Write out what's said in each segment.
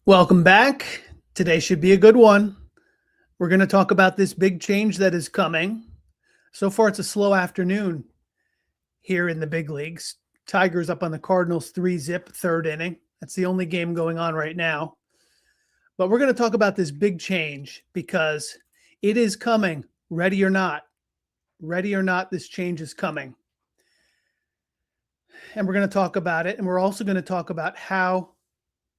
Welcome back. Today should be a good one. We're going to talk about this big change that is coming. So far, it's a slow afternoon here in the big leagues. Tigers up on the Cardinals 3-zip, third inning. That's the only game going on right now. But we're going to talk about this big change because it is coming, ready or not. Ready or not, this change is coming. And we're going to talk about it. And we're also going to talk about how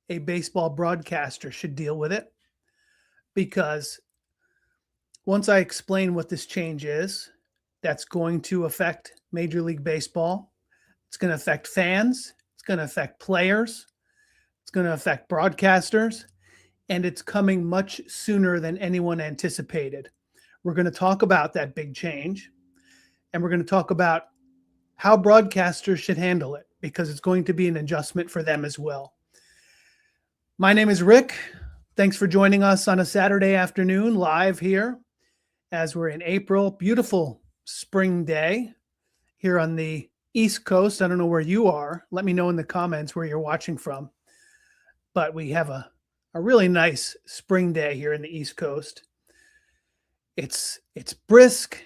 a baseball broadcaster should deal with it. Because once I explain what this change is, that's going to affect Major League Baseball. It's going to affect fans. It's going to affect players. It's going to affect broadcasters. And it's coming much sooner than anyone anticipated. We're going to talk about that big change. And we're going to talk about how broadcasters should handle it because it's going to be an adjustment for them as well. My name is Rick. Thanks for joining us on a Saturday afternoon live here as we're in April. Beautiful spring day here on the East Coast. I don't know where you are. Let me know in the comments where you're watching from. But we have a really nice spring day here in the East Coast. It's brisk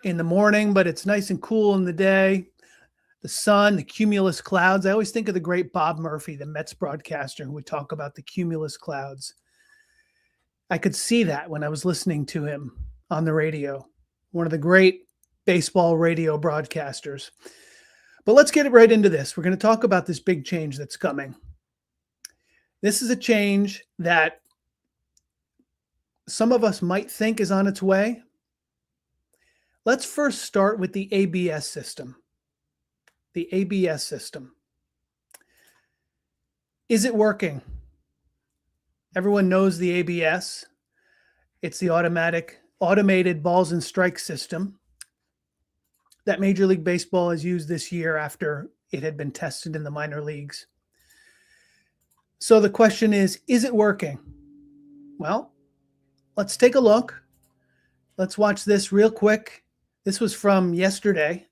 in the morning, but it's nice and cool in the day. The sun, the cumulus clouds. I always think of the great Bob Murphy, the Mets broadcaster, who would talk about the cumulus clouds. I could see that when I was listening to him on the radio, one of the great baseball radio broadcasters. But let's get right into this. We're going to talk about this big change that's coming. This is a change that some of us might think is on its way. Let's first start with the ABS system. The ABS system. Is it working? Everyone knows the ABS. It's the automated balls and strikes system that Major League Baseball has used this year after it had been tested in the minor leagues. So the question is it working? Well, let's take a look. Let's watch this real quick. This was from yesterday.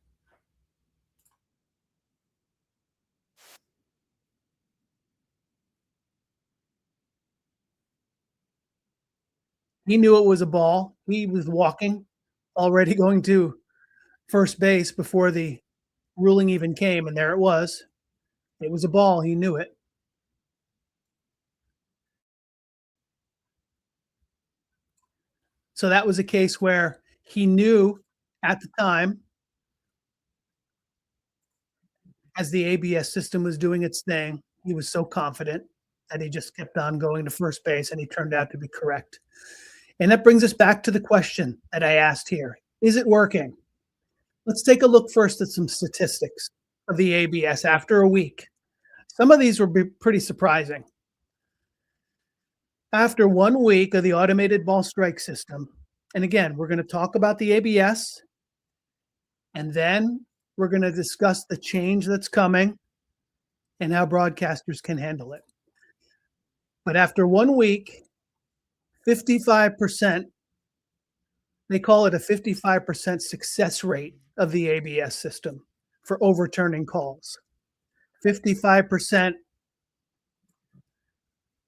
He knew it was a ball. He was walking, already going to first base before the ruling even came, and there it was. It was a ball. He knew it. So that was a case where he knew at the time, as the ABS system was doing its thing, he was so confident that he just kept on going to first base, and he turned out to be correct. And that brings us back to the question that I asked here. Is it working? Let's take a look first at some statistics of the ABS after a week. Some of these will be pretty surprising. After 1 week of the automated ball strike system, and again, we're going to talk about the ABS, and then we're going to discuss the change that's coming and how broadcasters can handle it. But after 1 week, 55%, they call it a 55% success rate of the ABS system for overturning calls. 55%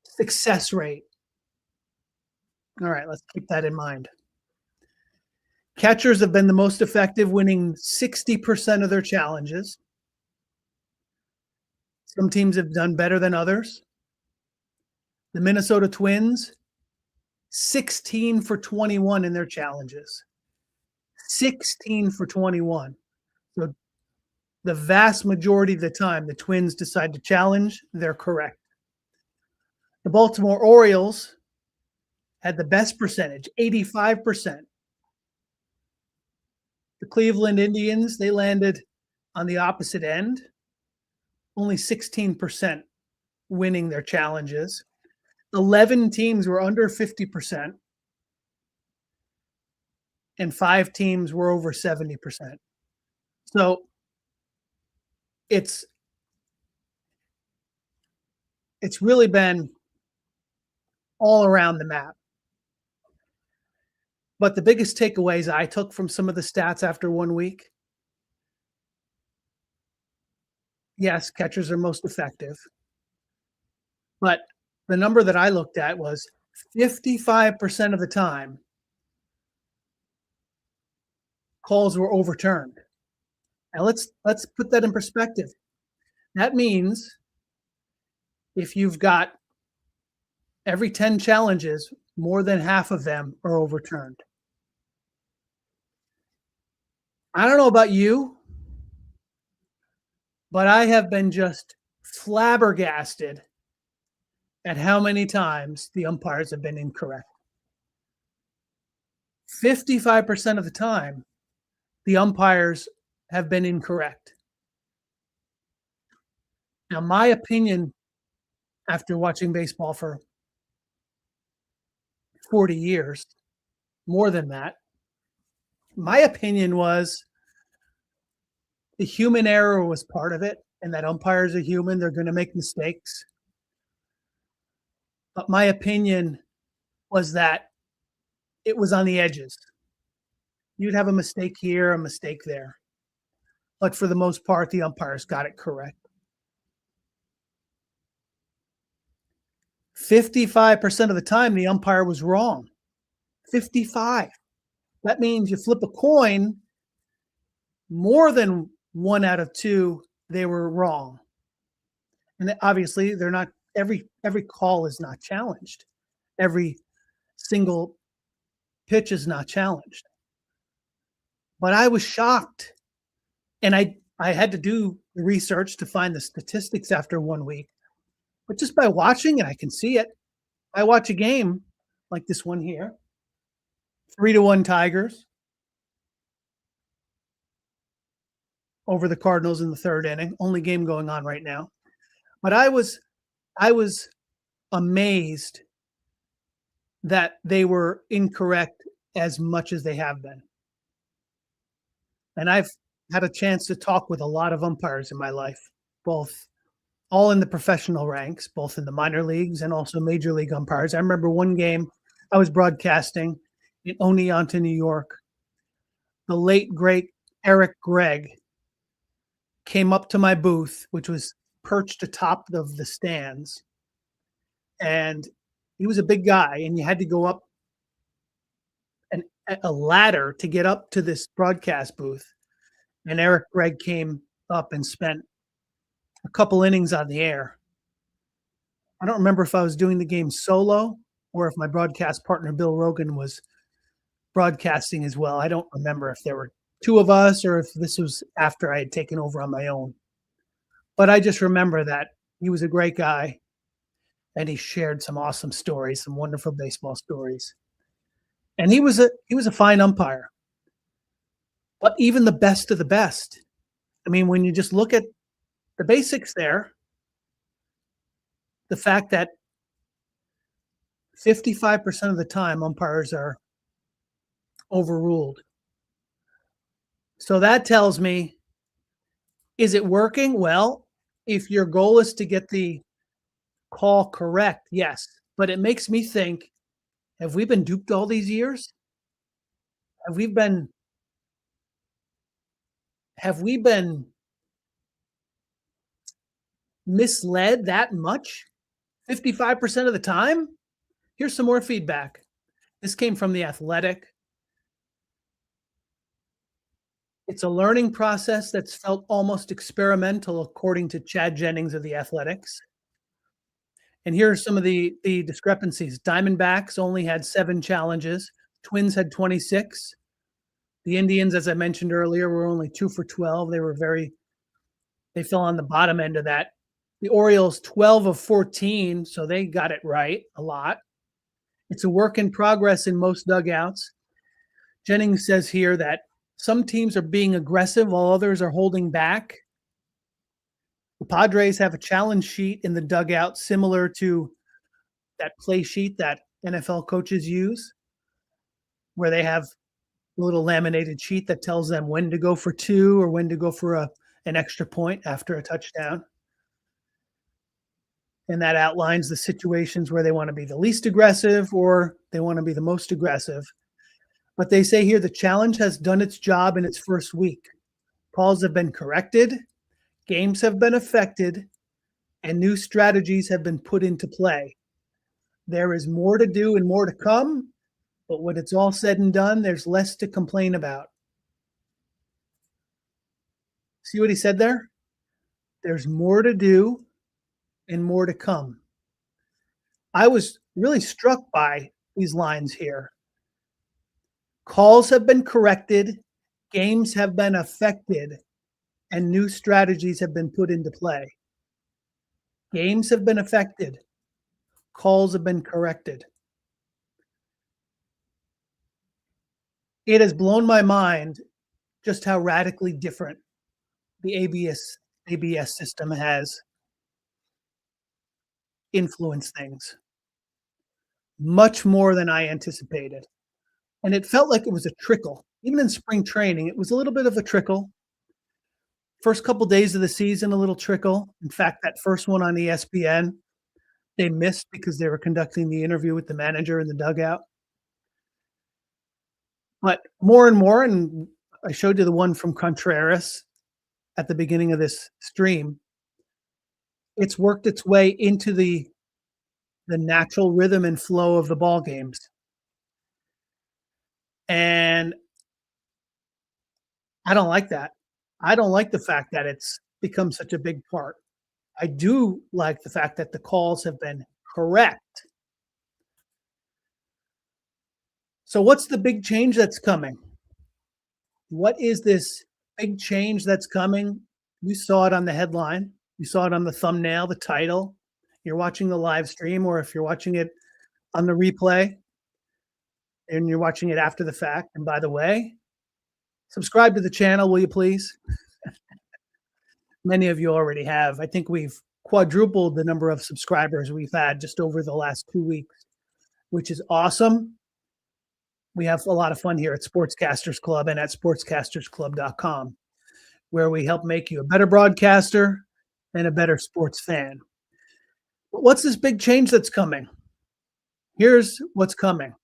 success rate. All right, let's keep that in mind. Catchers have been the most effective, winning 60% of their challenges. Some teams have done better than others. The Minnesota Twins, 16 for 21 in their challenges. 16 for 21. So the vast majority of the time the Twins decide to challenge, they're correct. The Baltimore Orioles had the best percentage, 85%. The Cleveland Indians, they landed on the opposite end, only 16% winning their challenges. 11 teams were under 50%, and 5 teams were over 70%. So it's really been all around the map. But the biggest takeaways I took from some of the stats after 1 week, yes, catchers are most effective. But The number that I looked at was 55% of the time, calls were overturned. Now let's put that in perspective. That means if you've got every 10 challenges, more than half of them are overturned. I don't know about you, but I have been just flabbergasted at how many times the umpires have been incorrect. 55% of the time, the umpires have been incorrect. Now, my opinion after watching baseball for 40 years, more than that, my opinion was the human error was part of it, and that umpires are human, they're going to make mistakes. But my opinion was that it was on the edges. You'd have a mistake here, a mistake there. But for the most part, the umpires got it correct. 55% of the time, the umpire was wrong. 55. That means you flip a coin, more than 1 out of 2, they were wrong. And obviously, they're not every call is not challenged. Every single pitch is not challenged. But I was shocked. And I had to do the research to find the statistics after 1 week. But just by watching it, I can see it. I watch a game like this one here, 3-1 Tigers over the Cardinals in the 3rd inning. Only game going on right now. But I was amazed that they were incorrect as much as they have been. And I've had a chance to talk with a lot of umpires in my life, all in the professional ranks, both in the minor leagues and also major league umpires. I remember one game I was broadcasting in Oneonta, New York. The late, great Eric Gregg came up to my booth, which was perched atop of the stands. And he was a big guy, and you had to go up a ladder to get up to this broadcast booth. And Eric Gregg came up and spent a couple innings on the air. I don't remember if I was doing the game solo or if my broadcast partner, Bill Rogan, was broadcasting as well. I don't remember if there were 2 of us or if this was after I had taken over on my own. But I just remember that he was a great guy, and he shared some awesome stories, some wonderful baseball stories. And he was a fine umpire. But even the best of the best, I mean, when you just look at the basics there, the fact that 55% of the time umpires are overruled. So that tells me, is it working? Well, if your goal is to get the call correct, yes. But it makes me think, have we been duped all these years? Have we been misled that much? 55% of the time? Here's some more feedback. This came from The Athletic. It's a learning process that's felt almost experimental, according to Chad Jennings of The Athletics. And here are some of the discrepancies. Diamondbacks only had 7 challenges. Twins had 26. The Indians, as I mentioned earlier, were only 2 for 12. They fell on the bottom end of that. The Orioles, 12 of 14, so they got it right a lot. It's a work in progress in most dugouts. Jennings says here that some teams are being aggressive while others are holding back. The Padres have a challenge sheet in the dugout similar to that play sheet that NFL coaches use, where they have a little laminated sheet that tells them when to go for 2 or when to go for an extra point after a touchdown. And that outlines the situations where they want to be the least aggressive or they want to be the most aggressive. But they say here the challenge has done its job in its first week. Calls have been corrected, games have been affected, and new strategies have been put into play. There is more to do and more to come, but when it's all said and done, there's less to complain about. See what he said there? There's more to do and more to come. I was really struck by these lines here. Calls have been corrected, games have been affected, and new strategies have been put into play. Games have been affected, calls have been corrected. It has blown my mind just how radically different the ABS system has influenced things, much more than I anticipated. And it felt like it was a trickle. Even in spring training, it was a little bit of a trickle. First couple days of the season, a little trickle. In fact, that first one on ESPN, they missed because they were conducting the interview with the manager in the dugout. But more and more, and I showed you the one from Contreras at the beginning of this stream, it's worked its way into the natural rhythm and flow of the ball games. And I don't like that. I don't like the fact that it's become such a big part. I do like the fact that the calls have been correct. So what's the big change that's coming? What is this big change that's coming? You saw it on the headline. You saw it on the thumbnail, the title. You're watching the live stream, or if you're watching it on the replay and you're watching it after the fact. And by the way, subscribe to the channel, will you please? Many of you already have. I think we've quadrupled the number of subscribers we've had just over the last 2 weeks, which is awesome. We have a lot of fun here at Sportscasters Club and at sportscastersclub.com, where we help make you a better broadcaster and a better sports fan. But what's this big change that's coming? Here's what's coming.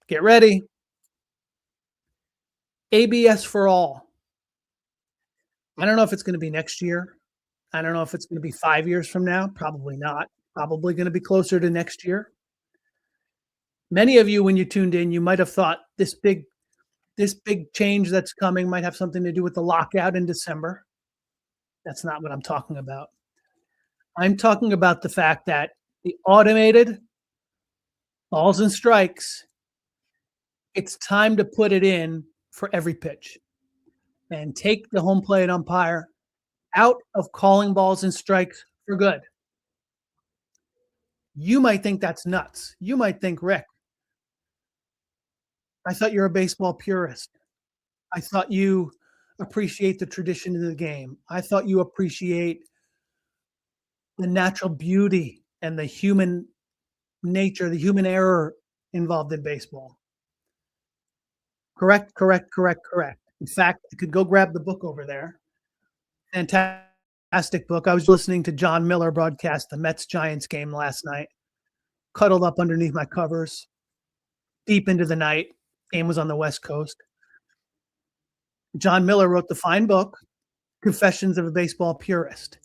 Get ready. ABS for all. I don't know if it's going to be next year. I don't know if it's going to be 5 years from now. Probably not. Probably going to be closer to next year. Many of you, when you tuned in, you might have thought this big change that's coming might have something to do with the lockout in December. That's not what I'm talking about. I'm talking about the fact that the automated balls and strikes, it's time to put it in for every pitch and take the home plate umpire out of calling balls and strikes for good. You might think that's nuts. You might think, Rick, I thought you're a baseball purist. I thought you appreciate the tradition of the game. I thought you appreciate the natural beauty and the human nature, the human error involved in baseball. Correct. In fact, I could go grab the book over there. Fantastic book. I was listening to John Miller broadcast the Mets-Giants game last night, cuddled up underneath my covers, deep into the night. Game was on the West Coast. John Miller wrote the fine book, Confessions of a Baseball Purist.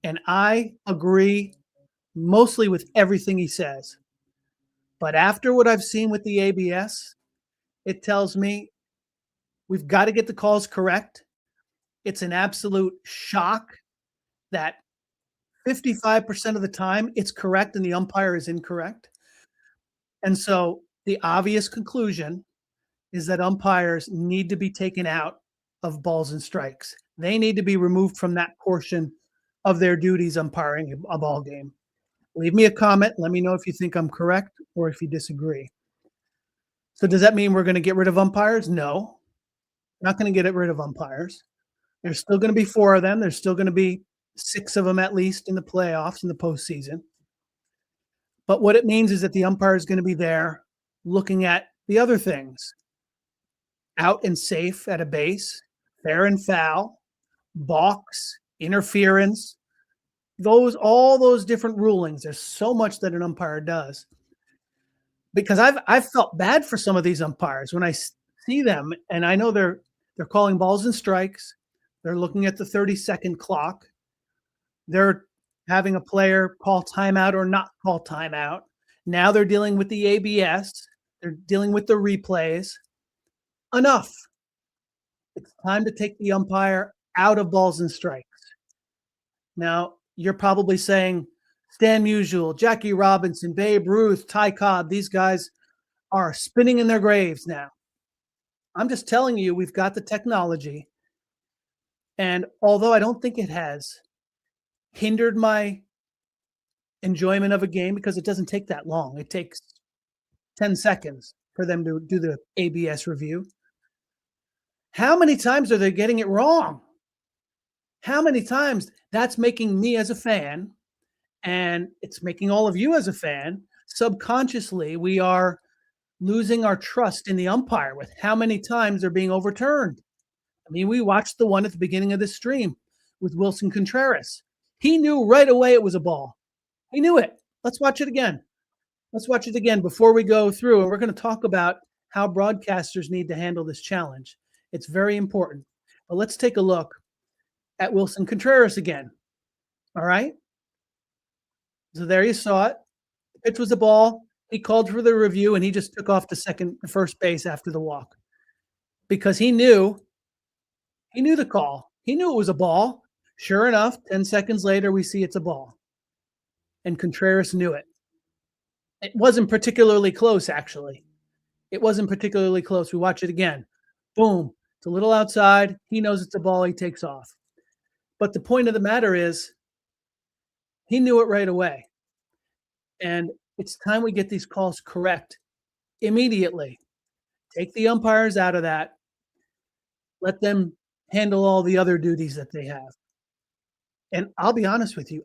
And I agree mostly with everything he says. But after what I've seen with the ABS, it tells me we've got to get the calls correct. It's an absolute shock that 55% of the time it's correct and the umpire is incorrect. And so the obvious conclusion is that umpires need to be taken out of balls and strikes. They need to be removed from that portion of their duties umpiring a ball game. Leave me a comment. Let me know if you think I'm correct or if you disagree. So does that mean we're going to get rid of umpires? No, not going to get rid of umpires. There's still going to be 4 of them. There's still going to be 6 of them at least in the playoffs, in the postseason. But what it means is that the umpire is going to be there looking at the other things. Out and safe at a base, fair and foul, balks, interference, all those different rulings. There's so much that an umpire does. Because I've felt bad for some of these umpires when I see them, and I know they're calling balls and strikes. They're looking at the 30-second clock. They're having a player call timeout or not call timeout. Now they're dealing with the ABS, they're dealing with the replays. Enough. It's time to take the umpire out of balls and strikes. Now, you're probably saying, Stan Musial, Jackie Robinson, Babe Ruth, Ty Cobb, these guys are spinning in their graves now. I'm just telling you, we've got the technology. And although I don't think it has hindered my enjoyment of a game because it doesn't take that long, it takes 10 seconds for them to do the ABS review. How many times are they getting it wrong? How many times that's making me as a fan, and it's making all of you as a fan, subconsciously, we are losing our trust in the umpire with how many times they're being overturned. I mean, we watched the one at the beginning of this stream with Wilson Contreras. He knew right away it was a ball. He knew it. Let's watch it again. Let's watch it again before we go through, and we're going to talk about how broadcasters need to handle this challenge. It's very important. But let's take a look at Wilson Contreras again. All right? So there you saw it. The pitch was a ball. He called for the review, and he just took off to first base after the walk because he knew the call. He knew it was a ball. Sure enough, 10 seconds later, we see it's a ball. And Contreras knew it. It wasn't particularly close, actually. It wasn't particularly close. We watch it again. Boom. It's a little outside. He knows it's a ball. He takes off. But the point of the matter is, he knew it right away. And it's time we get these calls correct immediately. Take the umpires out of that. Let them handle all the other duties that they have. And I'll be honest with you,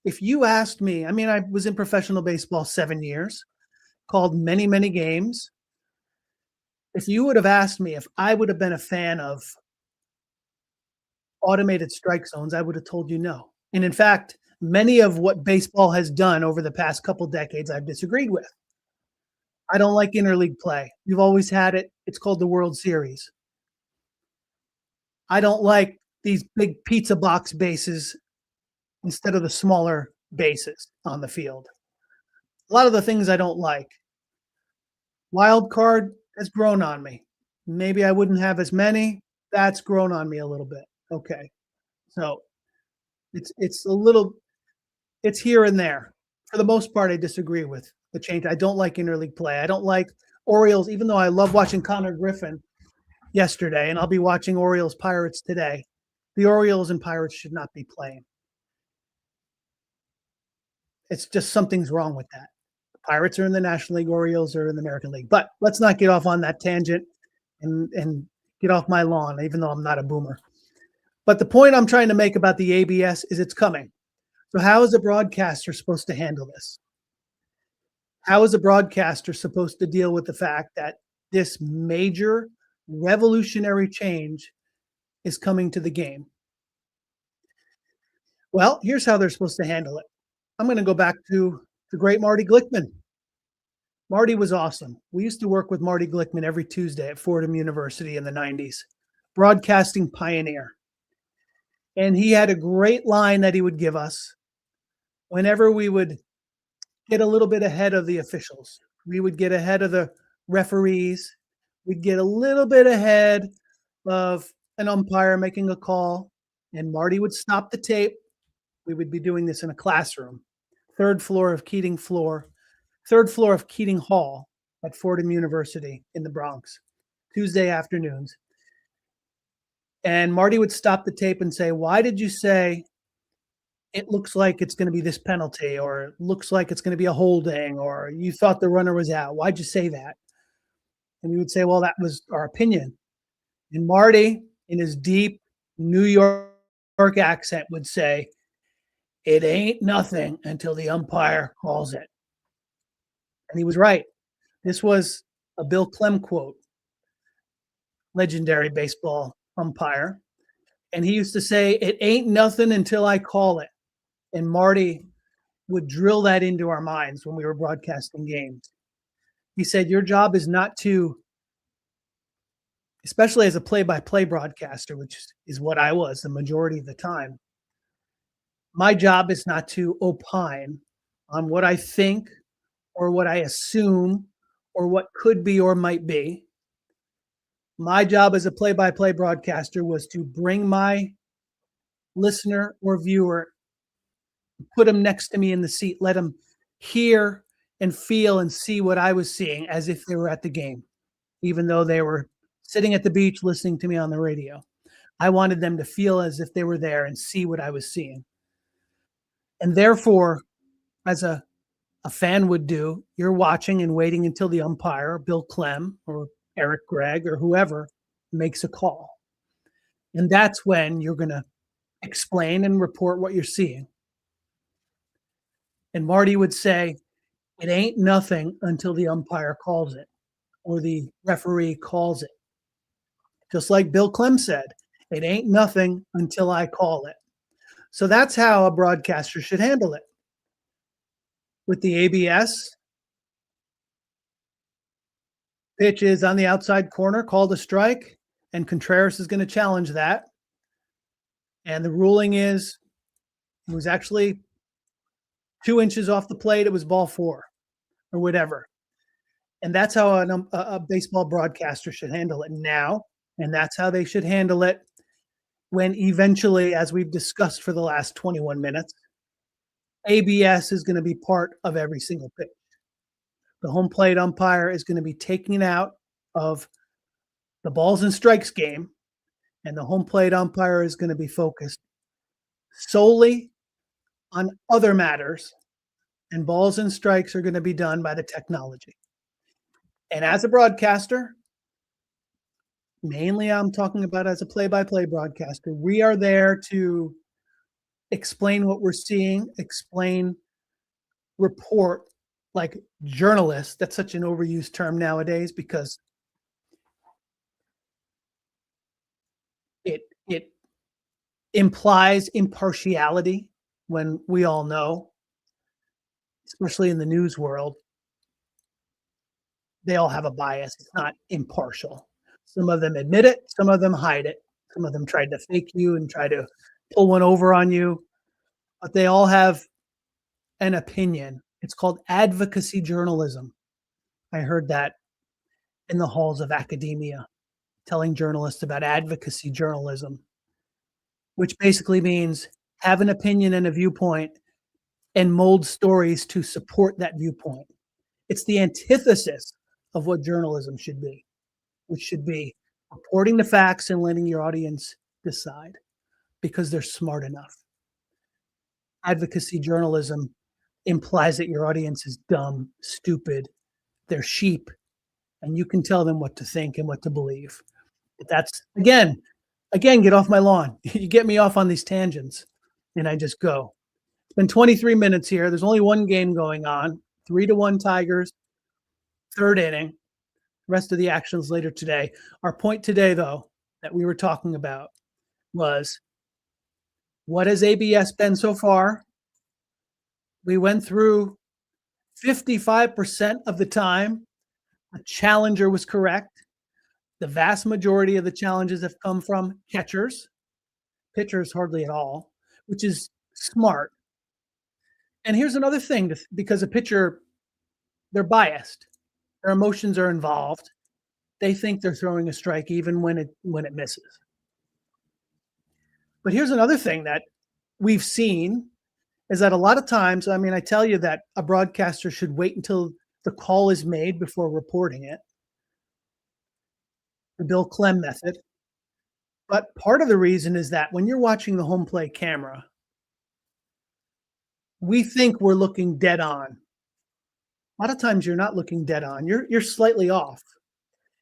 if you asked me, I mean, I was in professional baseball 7 years, called many, many games. If you would have asked me if I would have been a fan of automated strike zones, I would have told you no. And in fact, many of what baseball has done over the past couple decades, I've disagreed with. I don't like interleague play. You've always had it. It's called the World Series. I don't like these big pizza box bases instead of the smaller bases on the field. A lot of the things I don't like. Wild card has grown on me. Maybe I wouldn't have as many. That's grown on me a little bit. Okay. So it's here and there. For the most part, I disagree with the change. I don't like interleague play. I don't like Orioles, even though I love watching Connor Griffin yesterday, and I'll be watching Orioles Pirates today. The Orioles and Pirates should not be playing. It's just something's wrong with that. The Pirates are in the National League, Orioles are in the American League. But let's not get off on that tangent and get off my lawn, even though I'm not a boomer. But the point I'm trying to make about the ABS is it's coming. So how is a broadcaster supposed to handle this? How is a broadcaster supposed to deal with the fact that this major revolutionary change is coming to the game? Well, here's how they're supposed to handle it. I'm going to go back to the great Marty Glickman. Marty was awesome. We used to work with Marty Glickman every Tuesday at Fordham University in the 90s, broadcasting pioneer. And he had a great line that he would give us whenever we would get a little bit ahead of the officials. We would get ahead of the referees. We'd get a little bit ahead of an umpire making a call, and Marty would stop the tape. We would be doing this in a classroom, third floor of Keating Hall at Fordham University in the Bronx, Tuesday afternoons. And Marty would stop the tape and say, "Why did you say it looks like it's going to be this penalty, or it looks like it's going to be a holding, or you thought the runner was out? Why'd you say that?" And we would say, "Well, that was our opinion." And Marty, in his deep New York accent, would say, "It ain't nothing until the umpire calls it." And he was right. This was a Bill Clem quote, legendary baseball umpire. And he used to say, "It ain't nothing until I call it." And Marty would drill that into our minds when we were broadcasting games. He said, "Your job is not to, especially as a play-by-play broadcaster, which is what I was the majority of the time, my job is not to opine on what I think or what I assume or what could be or might be. My job as a play by play broadcaster was to bring my listener or viewer, put them next to me in the seat, let them hear and feel and see what I was seeing as if they were at the game, even though they were sitting at the beach listening to me on the radio. I wanted them to feel as if they were there and see what I was seeing. And therefore, as a fan would do, you're watching and waiting until the umpire, Bill Clem or Eric Gregg or whoever, makes a call. And that's when you're going to explain and report what you're seeing. And Marty would say, it ain't nothing until the umpire calls it or the referee calls it. Just like Bill Clem said, it ain't nothing until I call it. So that's how a broadcaster should handle it. With the ABS, pitch is on the outside corner, called a strike, and Contreras is going to challenge that. And the ruling is it was actually 2 inches off the plate. It was ball 4 or whatever. And that's how a baseball broadcaster should handle it now. And that's how they should handle it when eventually, as we've discussed for the last 21 minutes, ABS is going to be part of every single pitch. The home plate umpire is going to be taken out of the balls and strikes game, and the home plate umpire is going to be focused solely on other matters, and balls and strikes are going to be done by the technology. And as a broadcaster, mainly I'm talking about as a play-by-play broadcaster, we are there to explain what we're seeing, explain, report like journalists. That's such an overused term nowadays because it implies impartiality when we all know, especially in the news world, they all have a bias. It's not impartial. Some of them admit it, some of them hide it. Some of them tried to fake you and try to pull one over on you, but they all have an opinion. It's called advocacy journalism. I heard that in the halls of academia, telling journalists about advocacy journalism, which basically means have an opinion and a viewpoint and mold stories to support that viewpoint. It's the antithesis of what journalism should be, which should be reporting the facts and letting your audience decide because they're smart enough. Advocacy journalism implies that your audience is dumb, stupid, they're sheep, and you can tell them what to think and what to believe. But that's again, get off my lawn. You get me off on these tangents, and I just go. It's been 23 minutes here. There's only one game going on. 3-1 Tigers, third inning. Rest of the actions later today. Our point today, though, that we were talking about was what has ABS been so far? We went through 55% of the time. The challenger was correct. The vast majority of the challenges have come from catchers, pitchers hardly at all, which is smart. And here's another thing, because a pitcher, they're biased. Their emotions are involved. They think they're throwing a strike even when it misses. But here's another thing that we've seen is that a lot of times, I mean, I tell you that a broadcaster should wait until the call is made before reporting it. The Bill Clem method. But part of the reason is that when you're watching the home plate camera, we think we're looking dead on. A lot of times you're not looking dead on. You're slightly off.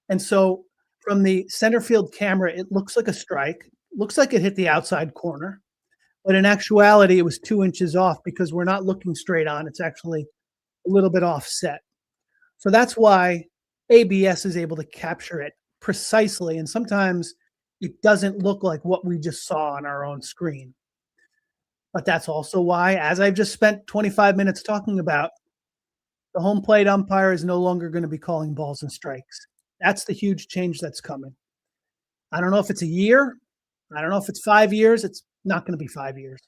And so from the center field camera, it looks like a strike. Looks like it hit the outside corner. But in actuality, it was 2 inches off because we're not looking straight on. It's actually a little bit offset. So that's why ABS is able to capture it precisely. And sometimes it doesn't look like what we just saw on our own screen. But that's also why, as I've just spent 25 minutes talking about, the home plate umpire is no longer going to be calling balls and strikes. That's the huge change that's coming. I don't know if it's a year. I don't know if it's 5 years. It's not going to be 5 years.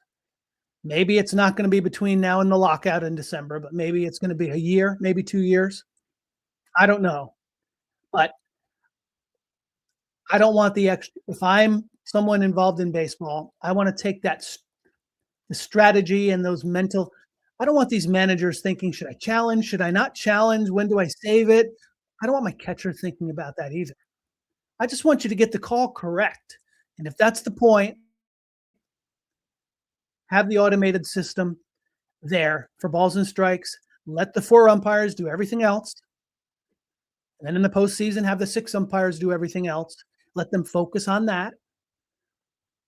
Maybe it's not going to be between now and the lockout in December, but maybe it's going to be a year, maybe 2 years. I don't know. But I don't want the extra. If I'm someone involved in baseball, I want to take the strategy and those mental. I don't want these managers thinking, should I challenge? Should I not challenge? When do I save it? I don't want my catcher thinking about that either. I just want you to get the call correct. And if that's the point, have the automated system there for balls and strikes. Let the 4 umpires do everything else. And then in the postseason, have the 6 umpires do everything else. Let them focus on that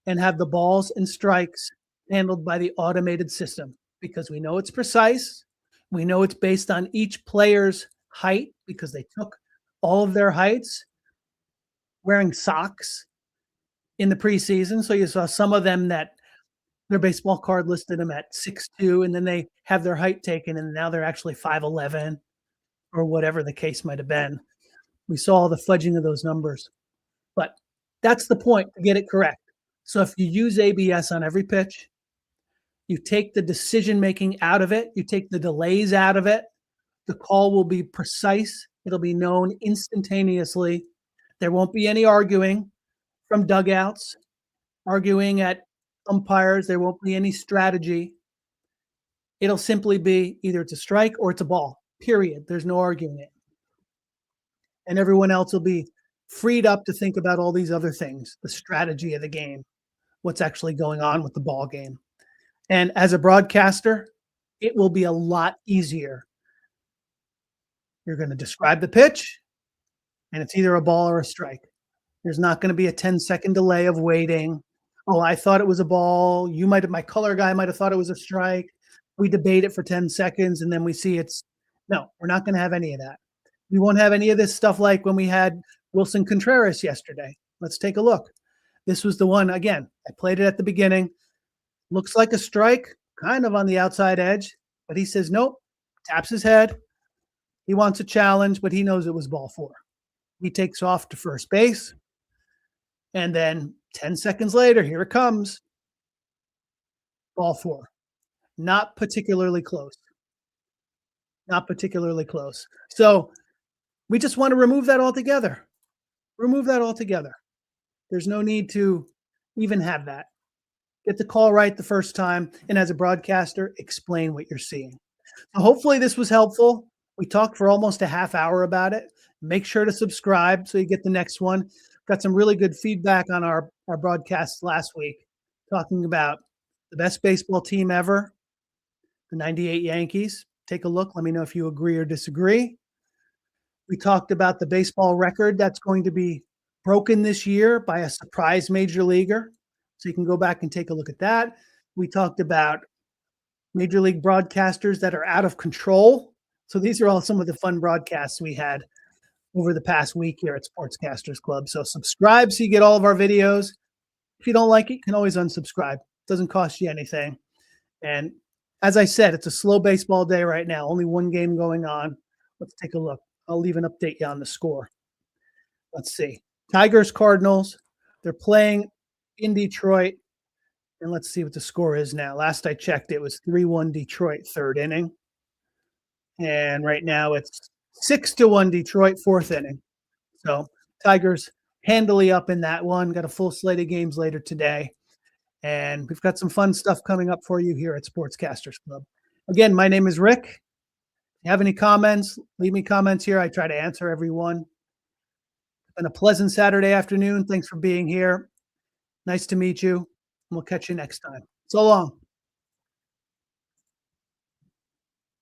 and have the balls and strikes handled by the automated system because we know it's precise. We know it's based on each player's height because they took all of their heights wearing socks in the preseason. So you saw some of them that their baseball card listed them at 6'2", and then they have their height taken, and now they're actually 5'11", or whatever the case might have been. We saw all the fudging of those numbers. But that's the point, to get it correct. So if you use ABS on every pitch, you take the decision-making out of it, you take the delays out of it, the call will be precise. It'll be known instantaneously. There won't be any arguing from dugouts, arguing at umpires. There won't be any strategy. It'll simply be either it's a strike or it's a ball, period. There's no arguing it. And everyone else will be freed up to think about all these other things, the strategy of the game, what's actually going on with the ball game. And as a broadcaster, it will be a lot easier. You're going to describe the pitch, and it's either a ball or a strike. There's not going to be a 10-second delay of waiting. Oh, I thought it was a ball. My color guy might have thought it was a strike. We debate it for 10 seconds, and then we see no, we're not going to have any of that. We won't have any of this stuff like when we had Wilson Contreras yesterday. Let's take a look. This was the one, again, I played it at the beginning. Looks like a strike, kind of on the outside edge, but he says, nope, taps his head. He wants a challenge, but he knows it was ball 4. He takes off to first base, and then 10 seconds later, here it comes. Ball 4. Not particularly close. Not particularly close. So we just want to remove that altogether. Remove that altogether. There's no need to even have that. Get the call right the first time, and as a broadcaster, explain what you're seeing. So hopefully this was helpful. We talked for almost a half hour about it. Make sure to subscribe so you get the next one. Got some really good feedback on our broadcasts last week, talking about the best baseball team ever, the 98 Yankees. Take a look. Let me know if you agree or disagree. We talked about the baseball record that's going to be broken this year by a surprise major leaguer. So you can go back and take a look at that. We talked about major league broadcasters that are out of control. So these are all some of the fun broadcasts we had over the past week here at Sportscasters Club. So subscribe so you get all of our videos. If you don't like it, you can always unsubscribe. It doesn't cost you anything. And as I said, it's a slow baseball day right now. Only one game going on. Let's take a look. I'll even update you on the score. Let's see. Tigers, Cardinals. They're playing in Detroit. And let's see what the score is now. Last I checked, it was 3-1 Detroit, third inning. And right now it's 6-1 Detroit, fourth inning. So Tigers handily up in that one. Got a full slate of games later today. And we've got some fun stuff coming up for you here at Sportscasters Club. Again, my name is Rick. If you have any comments, leave me comments here. I try to answer everyone. It's been a pleasant Saturday afternoon. Thanks for being here. Nice to meet you. And we'll catch you next time. So long.